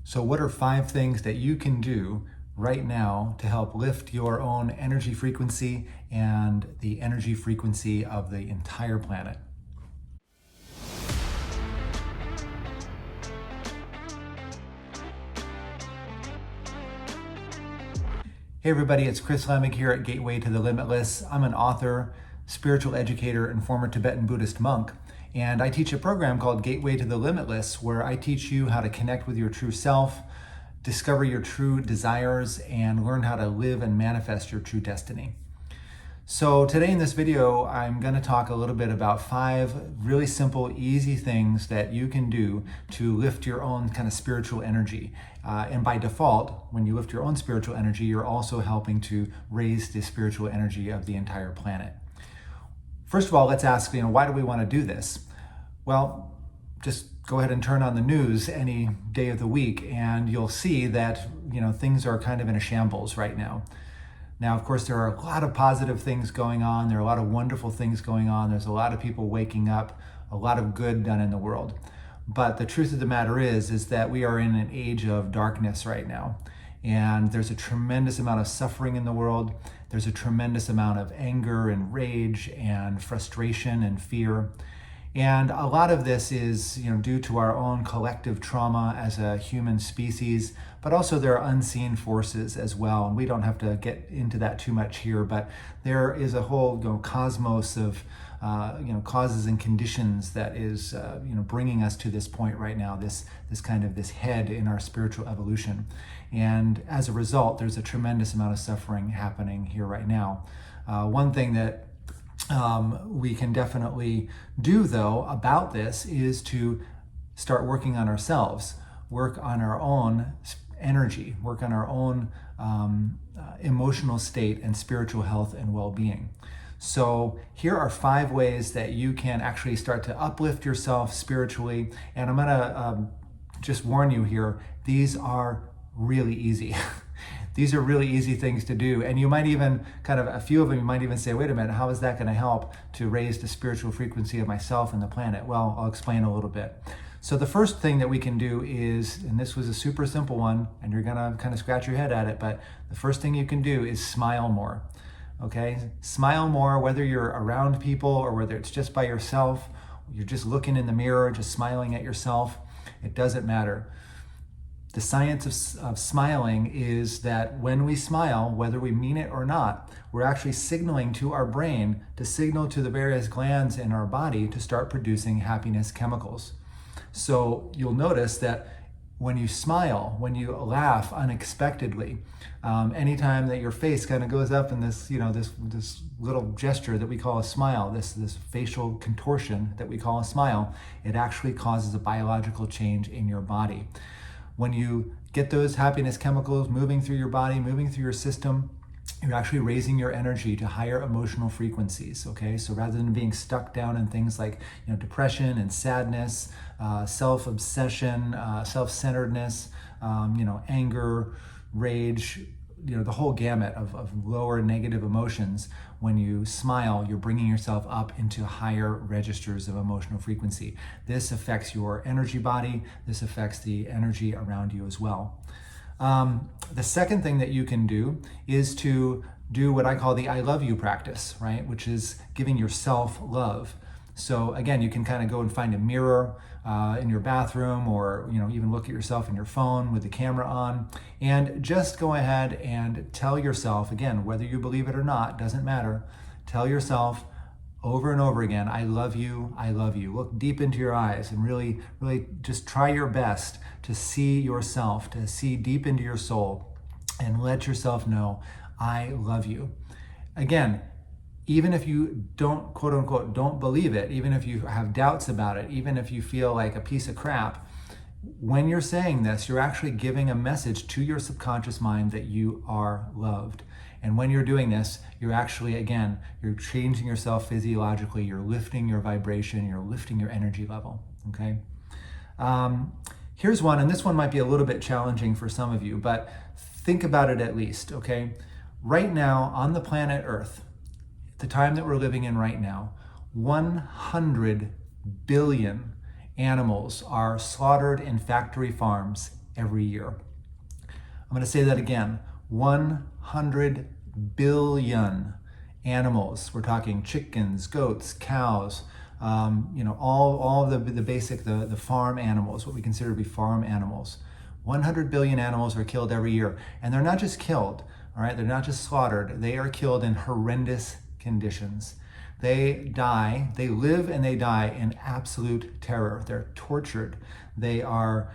So what are 5 things that you can do right now to help lift your own energy frequency and the energy frequency of the entire planet? Hey everybody, it's Chris Lemig here at Gateway to the Limitless. I'm an author, spiritual educator, and former Tibetan Buddhist monk. And I teach a program called Gateway to the Limitless, where I teach you how to connect with your true self, discover your true desires, and learn how to live and manifest your true destiny. So today in this video, I'm going to talk a little bit about 5 really simple, easy things that you can do to lift your own kind of spiritual energy. And by default, when you lift your own spiritual energy, you're also helping to raise the spiritual energy of the entire planet. First of all, let's ask, why do we want to do this? Well, just go ahead and turn on the news any day of the week and you'll see that, things are kind of in a shambles right now. Now, of course, there are a lot of positive things going on. There are a lot of wonderful things going on. There's a lot of people waking up, a lot of good done in the world. But the truth of the matter is that we are in an age of darkness right now. And there's a tremendous amount of suffering in the world. There's a tremendous amount of anger and rage and frustration and fear. And a lot of this is, due to our own collective trauma as a human species, but also there are unseen forces as well. And we don't have to get into that too much here, but there is a whole, cosmos of, causes and conditions that is, bringing us to this point right now, this head in our spiritual evolution. And as a result, there's a tremendous amount of suffering happening here right now. One thing that we can definitely do, though, about this is to start working on ourselves, work on our own energy, work on our own emotional state and spiritual health and well-being. So here are 5 ways that you can actually start to uplift yourself spiritually. And I'm going to just warn you here, these are really easy. These are really easy things to do. And you might even, a few of them, you might even say, wait a minute, how is that going to help to raise the spiritual frequency of myself and the planet? Well, I'll explain a little bit. So the first thing that we can do is, and this was a super simple one, and you're going to kind of scratch your head at it, but the first thing you can do is smile more. Okay? Smile more, whether you're around people or whether it's just by yourself, you're just looking in the mirror, just smiling at yourself. It doesn't matter. The science of smiling is that when we smile, whether we mean it or not, we're actually signaling to our brain to signal to the various glands in our body to start producing happiness chemicals. So you'll notice that when you smile, when you laugh unexpectedly, anytime that your face kind of goes up in this, this little gesture that we call a smile, this facial contortion that we call a smile, it actually causes a biological change in your body. When you get those happiness chemicals moving through your body, moving through your system, you're actually raising your energy to higher emotional frequencies, okay? So rather than being stuck down in things like, depression and sadness, self-obsession, self-centeredness, anger, rage, the whole gamut of lower negative emotions, when you smile, you're bringing yourself up into higher registers of emotional frequency. This affects your energy body. This affects the energy around you as well. The second thing that you can do is to do what I call the I love you practice, right? Which is giving yourself love. So again, you can kind of go and find a mirror in your bathroom, or even look at yourself in your phone with the camera on, and just go ahead and tell yourself, again, whether you believe it or not, doesn't matter. Tell yourself over and over again, I love you, I love you. Look deep into your eyes and really, really just try your best to see yourself, to see deep into your soul, and let yourself know, I love you. Again, even if you don't, quote unquote, don't believe it, even if you have doubts about it, even if you feel like a piece of crap, when you're saying this, you're actually giving a message to your subconscious mind that you are loved. And when you're doing this, you're actually, again, you're changing yourself physiologically, you're lifting your vibration, you're lifting your energy level, okay? Here's one, and this one might be a little bit challenging for some of you, but think about it at least, okay? Right now, on the planet Earth, the time that we're living in right now, 100 billion animals are slaughtered in factory farms every year. I'm going to say that again. 100 billion animals. We're talking chickens, goats, cows, all the basic, the farm animals, what we consider to be farm animals. 100 billion animals are killed every year. And they're not just killed, all right? They're not just slaughtered. They are killed in horrendous conditions. They die, they live and they die in absolute terror. They're tortured. They're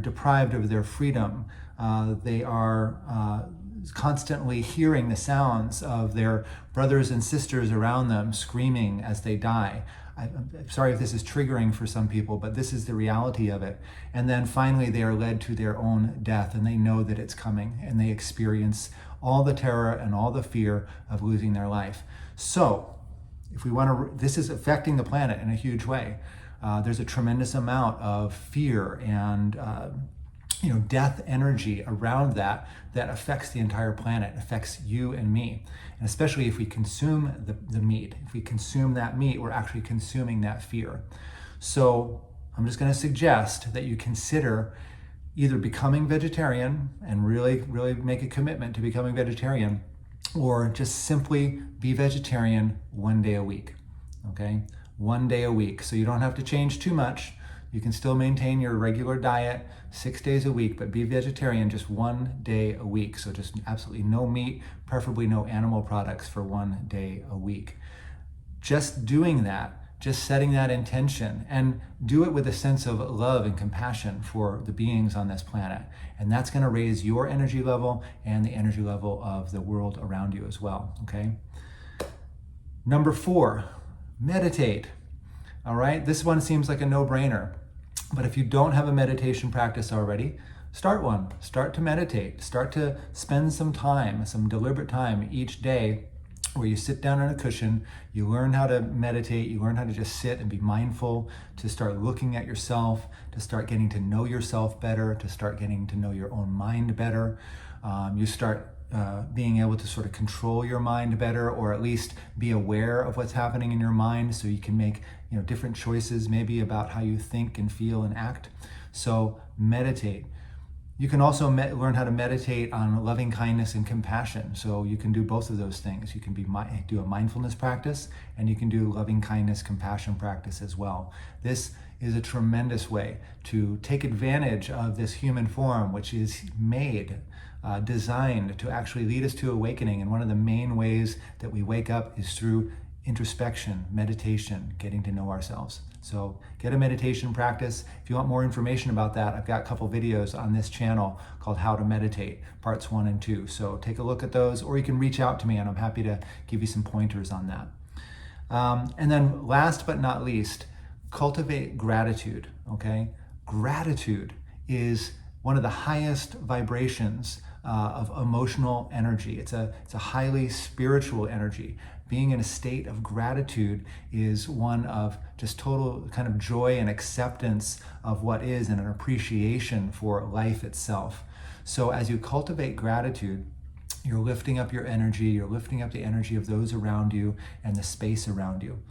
deprived of their freedom. They are constantly hearing the sounds of their brothers and sisters around them screaming as they die. I'm sorry if this is triggering for some people, but this is the reality of it. And then finally they are led to their own death, and they know that it's coming, and they experience all the terror and all the fear of losing their life. So if we want to, this is affecting the planet in a huge way. There's a tremendous amount of fear and death energy around that affects the entire planet, affects you and me. And especially if we consume the meat. If we consume that meat, we're actually consuming that fear. So I'm just going to suggest that you consider either becoming vegetarian and really, really make a commitment to becoming vegetarian, or just simply be vegetarian 1 day a week, okay? 1 day a week. So you don't have to change too much. You can still maintain your regular diet 6 days a week, but be vegetarian just 1 day a week. So just absolutely no meat, preferably no animal products for 1 day a week. Just doing that, just setting that intention, and do it with a sense of love and compassion for the beings on this planet. And that's going to raise your energy level and the energy level of the world around you as well, okay? Number 4, meditate. All right, this one seems like a no-brainer. But if you don't have a meditation practice already, start one. Start to meditate. Start to spend some time, some deliberate time each day where you sit down on a cushion, you learn how to meditate, you learn how to just sit and be mindful, to start looking at yourself, to start getting to know yourself better, to start getting to know your own mind better. You start being able to sort of control your mind better, or at least be aware of what's happening in your mind, so you can make different choices maybe about how you think and feel and act. So meditate. You can also learn how to meditate on loving kindness and compassion. So you can do both of those things. You can do a mindfulness practice, and you can do loving kindness, compassion practice as well. This is a tremendous way to take advantage of this human form, which is designed to actually lead us to awakening. And one of the main ways that we wake up is through introspection, meditation, getting to know ourselves. So get a meditation practice. If you want more information about that, I've got a couple videos on this channel called How to Meditate, parts 1 and 2. So take a look at those, or you can reach out to me and I'm happy to give you some pointers on that. And then last but not least, cultivate gratitude, okay? Gratitude is one of the highest vibrations of emotional energy. It's a highly spiritual energy. Being in a state of gratitude is one of just total kind of joy and acceptance of what is, and an appreciation for life itself. So as you cultivate gratitude, you're lifting up your energy, you're lifting up the energy of those around you and the space around you.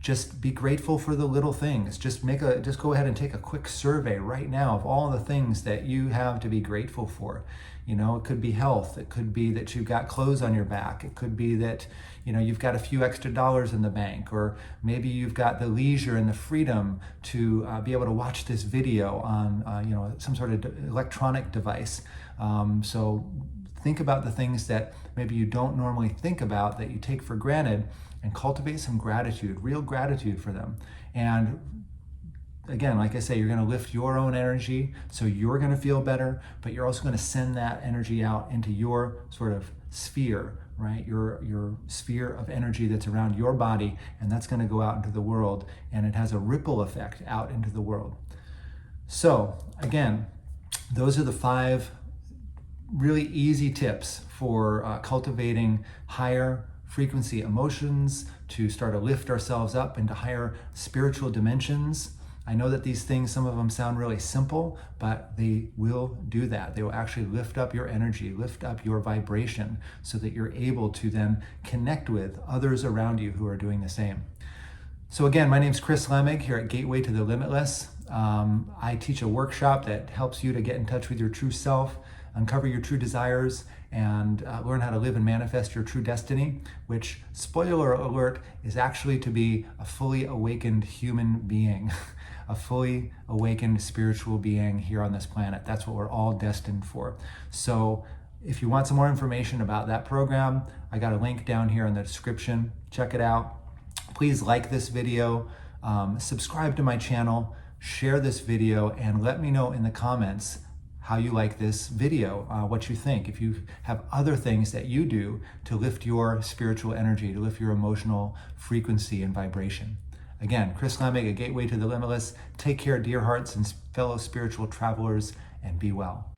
Just be grateful for the little things. Just go ahead and take a quick survey right now of all the things that you have to be grateful for. It could be health. It could be that you've got clothes on your back. It could be that, you've got a few extra dollars in the bank, or maybe you've got the leisure and the freedom to be able to watch this video on, some sort of electronic device. So think about the things that maybe you don't normally think about, that you take for granted, and cultivate some gratitude, real gratitude for them. And again, like I say, you're going to lift your own energy, so you're going to feel better, but you're also going to send that energy out into your sort of sphere, right? Your sphere of energy that's around your body, and that's going to go out into the world, and it has a ripple effect out into the world. So again, those are the 5 really easy tips for cultivating higher frequency emotions, to start to lift ourselves up into higher spiritual dimensions. I know that these things, some of them sound really simple, but they will do that. They will actually lift up your energy, lift up your vibration, so that you're able to then connect with others around you who are doing the same. So again, my name's Chris Lemig here at Gateway to the Limitless. I teach a workshop that helps you to get in touch with your true self, uncover your true desires, and learn how to live and manifest your true destiny, which, spoiler alert, is actually to be a fully awakened human being, a fully awakened spiritual being here on this planet. That's what we're all destined for. So if you want some more information about that program, I got a link down here in the description. Check it out. Please like this video, subscribe to my channel, share this video, and let me know in the comments how you like this video, what you think. If you have other things that you do to lift your spiritual energy, to lift your emotional frequency and vibration. Again, Chris Lemig, A Gateway to the Limitless. Take care, dear hearts and fellow spiritual travelers, and be well.